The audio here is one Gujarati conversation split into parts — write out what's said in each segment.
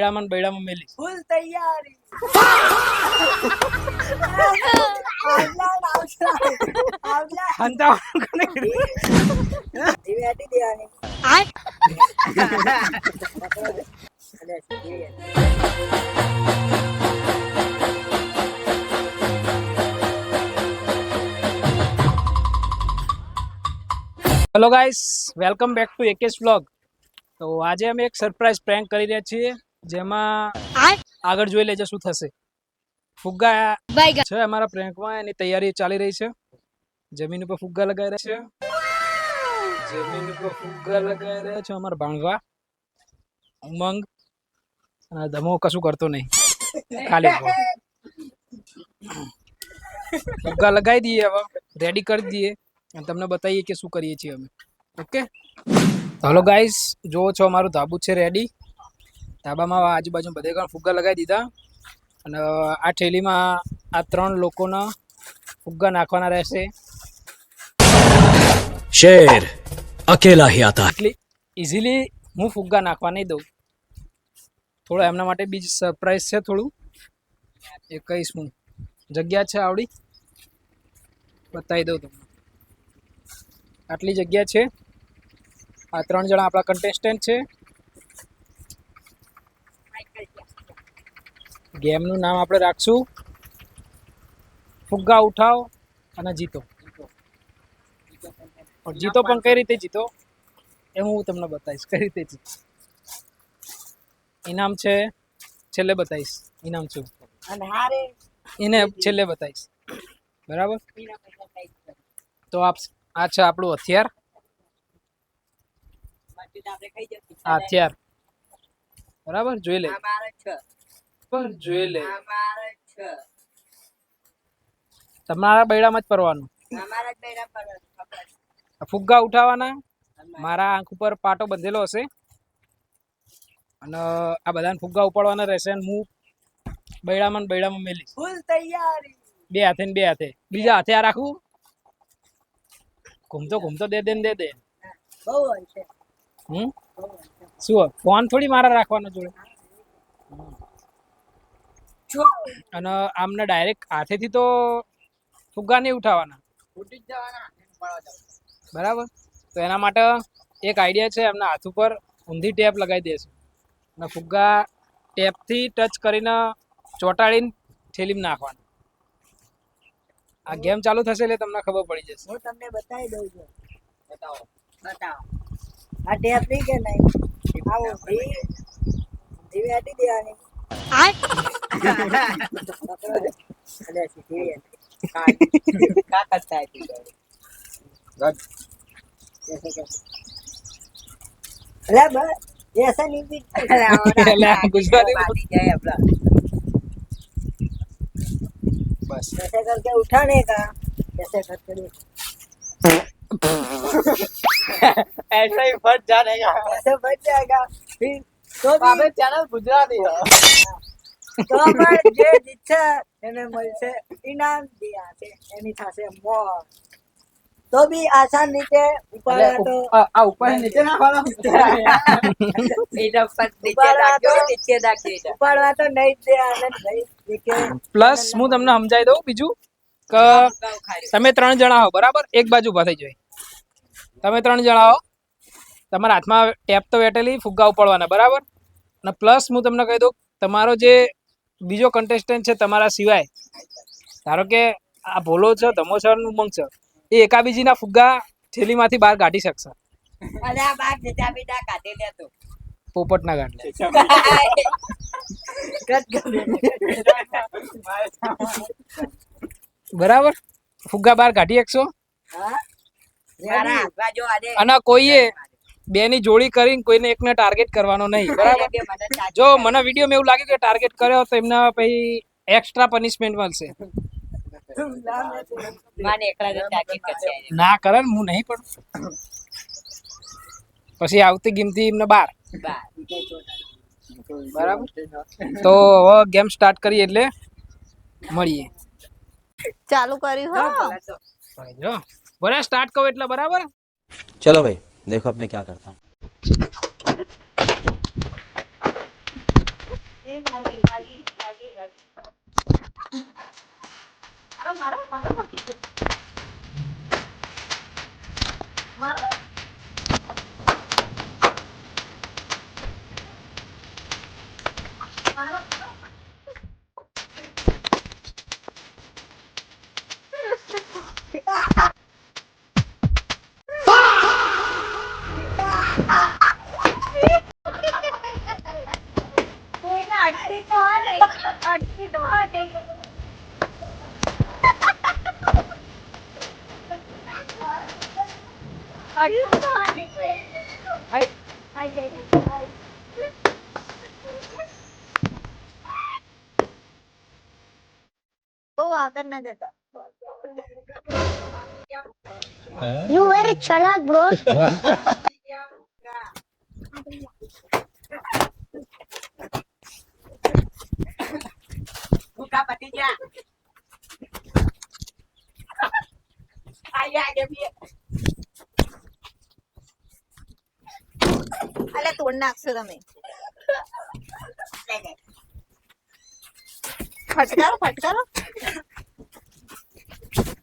બૈડામાં મેલી ફૂલ તૈયારી હંતાવાનું કોને ધીમે હટી દેવાની hello guys, welcome back to Akesh vlog. તો આજે અમે એક સરપ્રાઈઝ પ્રેન્ક કરી રહ્યા છીએ, જેમાં આગળ જોઈ લેજો શું થશે. ફુગ્ગા છે અમારા પ્રેન્કમાં, એની તૈયારી ચાલી રહી છે. જમીન ઉપર ફુગ્ગા લગાવી રહ્યા છે અમારા ભાણવા ઉમંગ. અને ધમો કશું કરતો નહીં, ખાલી ફુગ્ગા લગાવી દઈએ, હવે રેડી કરી દઈએ અને તમને બતાવીએ કે શું કરીએ છીએ અમે. ઓકે, હલો ગાઈસ, જુઓ છો અમારું ધાબુ છે રેડી. ધાબામાં આજુબાજુ બધે પણ ફુગ્ગા લગાવી દીધા અને આ થેલીમાં આ 3 લોકોના ફુગ્ગા નાખવાના રહેશે. शेर अकेला ही आता है. એટલી ઇઝીલી હું ફુગ્ગા નાખવા નહીં દઉં. થોડો એમના માટે બીજ સરપ્રાઈઝ છે, થોડું એ કહીશ. હું જગ્યા છે આવડી બતાવી દઉં તમને. આટલી જગ્યા છે. આ 3 જણા આપણા કન્ટેસ્ટન્ટ છે. ગેમનું નામ આપણે રાખશું ફુગ્ગા ઉઠાવ અને જીતો. જીતો પણ કઈ રીતે જીતો એ હું તમને બતાવીશ. કઈ રીતે જીતો ઇનામ છે છેલ્લે બતાવીશ. ઇનામ શું અને હારે એને છેલ્લે બતાવીશ, બરાબર? તો આ છે આપણું હથિયાર. આ હથિયાર બરાબર જોઈ લે, જોઈ લે. તમારા બૈડામાં જ પરવાનું. ફુગ્ગા ઉઠાવવાના. મારા આંખ ઉપર પાટો બંધેલો હશે અને આ બધાને ફુગ્ગા ઉપાડવાના રહેશે. અને હું બૈડામાં મેલીશ. ફૂલ તૈયારી 2 હાથે ને 2 હાથે. બીજા હાથે આ રાખું, ઘૂમતો દે દે. બહુ હોય છે. શું ફોન થોડી મારા રાખવાનો જોડે. અને આમને ડાયરેક્ટ હાથેથી તો ફુગ્ગા નહીં ઉઠાવવાના, બરાબર? તો એના માટે એક આઈડિયા છે. એમના હાથ ઉપર ઊંધી ટેપ લગાવી દેશું અને ફુગ્ગા ટેપથી ટચ કરીને ચોંટાડીને થેલીમાં નાખવાના. આ ગેમ ચાલુ થશે એટલે તમને ખબર પડી જશે. હું તમને બતાવી દઉં છું. બતાવો આ ટેપ નહીં કે નહીં? આવો ધીમે હટી દેવાની ऐसा नहीं भी गुजराती बस ऐसे करके उठाने का, ऐसे करके ऐसा ही फट जाने का. ऐसे बच जाएगा. फिर तो આપણે ચેનલ ગુજરાતી હો. તો પણ જે જીતશે એને મળશે ઇનામ. દિયા છે એની થશે મોત. તો બી આસાન રીતે ઉપાડવા તો આ ઉપર નીચે નાખવાનો. ઉપાડવા તો નહીં જ દે. આનંદ ભાઈ કે પ્લસ હું તમને સમજાવી દઉં બીજું કે તમે 3 જણા હો, બરાબર? એક બાજુ ઉભા થઈ જાય. તમે 3 જણા હો, તમારા હાથમાં ટેપ તો વેટેલી, ફુગ્ગા ઉપાડવાના, બરાબર? અને પ્લસ હું તમને કહી દઉં, તમારો જે બીજો કન્ટેસ્ટન્ટ છે તમારા સિવાય, ધારો કે આ ભોલો છે, ધમો છે, ઉમંગ છે, એ એકાબીજીના ફુગ્ગા થેલીમાંથી બહાર કાઢી શકશે. અરે આ બાર જજા બેટા કાઢી લેતો પોપટ ના ગાંઠ. બરાબર? ફુગ્ગા બહાર કાઢી શકશો. અને કોઈએ 2 ની જોડી કરીને કોઈને એકને ટાર્ગેટ કરવાનો નહીં, બરાબર? જો મને વિડીયોમાં એવું લાગ્યું કે ટાર્ગેટ કર્યો તો એમને પછી એક્સ્ટ્રા પનિશમેન્ટ મળશે. ના કરે હું નહીં, પણ પછી આવતી ગીમતી એમને 12. બરાબર? તો હવે ગેમ સ્ટાર્ટ કરીએ એટલે મળીએ. ચાલુ કર્યું હો. જો બરાબર સ્ટાર્ટ કહો એટલે બરાબર. चलो भाई देखो अब मैं क्या करता हूँ. બહુ આગળ ના જતા. You very chalak, bro. ભૂકા પતી ગયા આયા બે અલે તોડ નાખશો તમે. ફટકારો ફટકારો.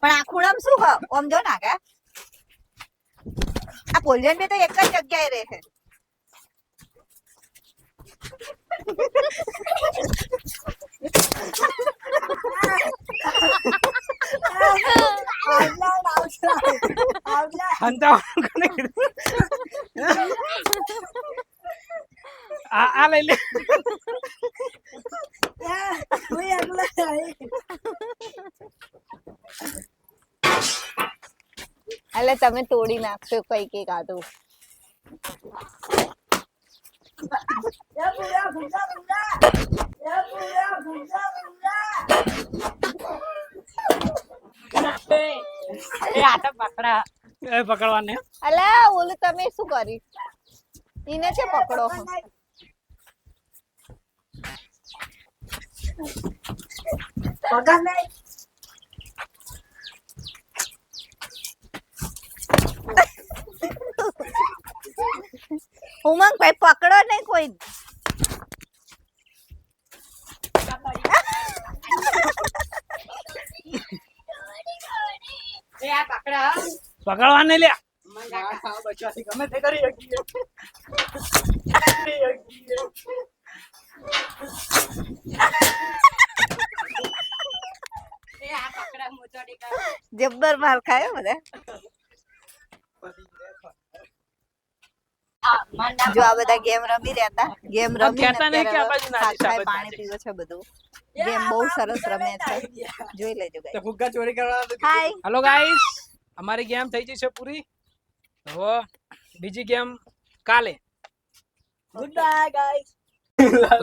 પણ આ ખૂણામાં શું હ? ઓમ જો નાખે. આ પોલિયન બે તો એક જ જગ્યાએ રહે છે. હંતાવાનું કોને કીધું? આ લઈ લે. એટલે તમે તોડી નાખશો કઈ કઈ કાઢું. એ પકડવાને અલા ઓલું તમે શું કર્યું? એને છે પકડો. પગાર નહીં ઉમંગ ભાઈ પકડો નહીં કોઈ. પકડવાને લે. ગમે તે કરી શકીએ જબ્બર માર ખાયો બધા. જો આ બધા ગેમ રમી રહ્યા હતા. ગેમ રમી કહેતા નહીં કે આ બાજુ ના જઈશ, આ બાજુ પાણી ના પીવો છે બધું. ગેમ બહુ સરસ રમે છે. જોઈ લેજો તો guys. ફુગ્ગા ચોરી કરવા. હાય. હેલો ગાઈસ, અમારી ગેમ થઈ જશે પૂરી. હવે બીજી ગેમ કાલે. Good bye guys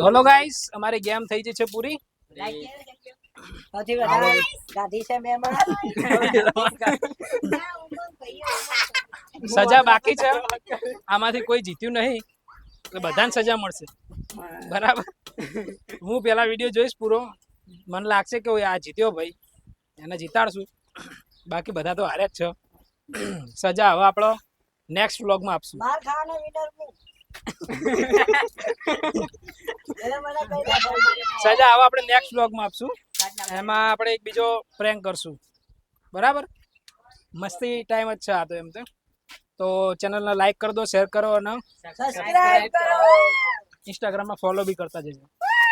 hello guys, અમારી ગેમ થઈ જશે પૂરી. સૌથી વધારે ગાધી છે મેમાં સજા બાકી છે. આમાંથી કોઈ જીત્યું નહીં એટલે બધાને સજા મળશે. બરાબર. હું પેલા વિડીયો જોઈશ પૂરો. મને લાગશે કે આ જીત્યો ભાઈ, એને જીતાડશું. બાકી બધા તો હારે જ છે. સજા હવે આપણો નેક્સ્ટ વ્લોગમાં આપશું. માર ખાવાનો વિનર હું એને મને કઈ સજા હવે આપણે નેક્સ્ટ વ્લોગમાં આપશું. એમાં આપણે એક બીજો પ્રેન્ક કરશું. બરાબર. મસ્તી ટાઈમ જ છે આ તો. એમ તો ચેનલને લાઈક કરી દો, શેર કરો અને સબસ્ક્રાઇબ કરો ઇન્સ્ટાગ્રામમાં ફોલો બી કરતા જજો.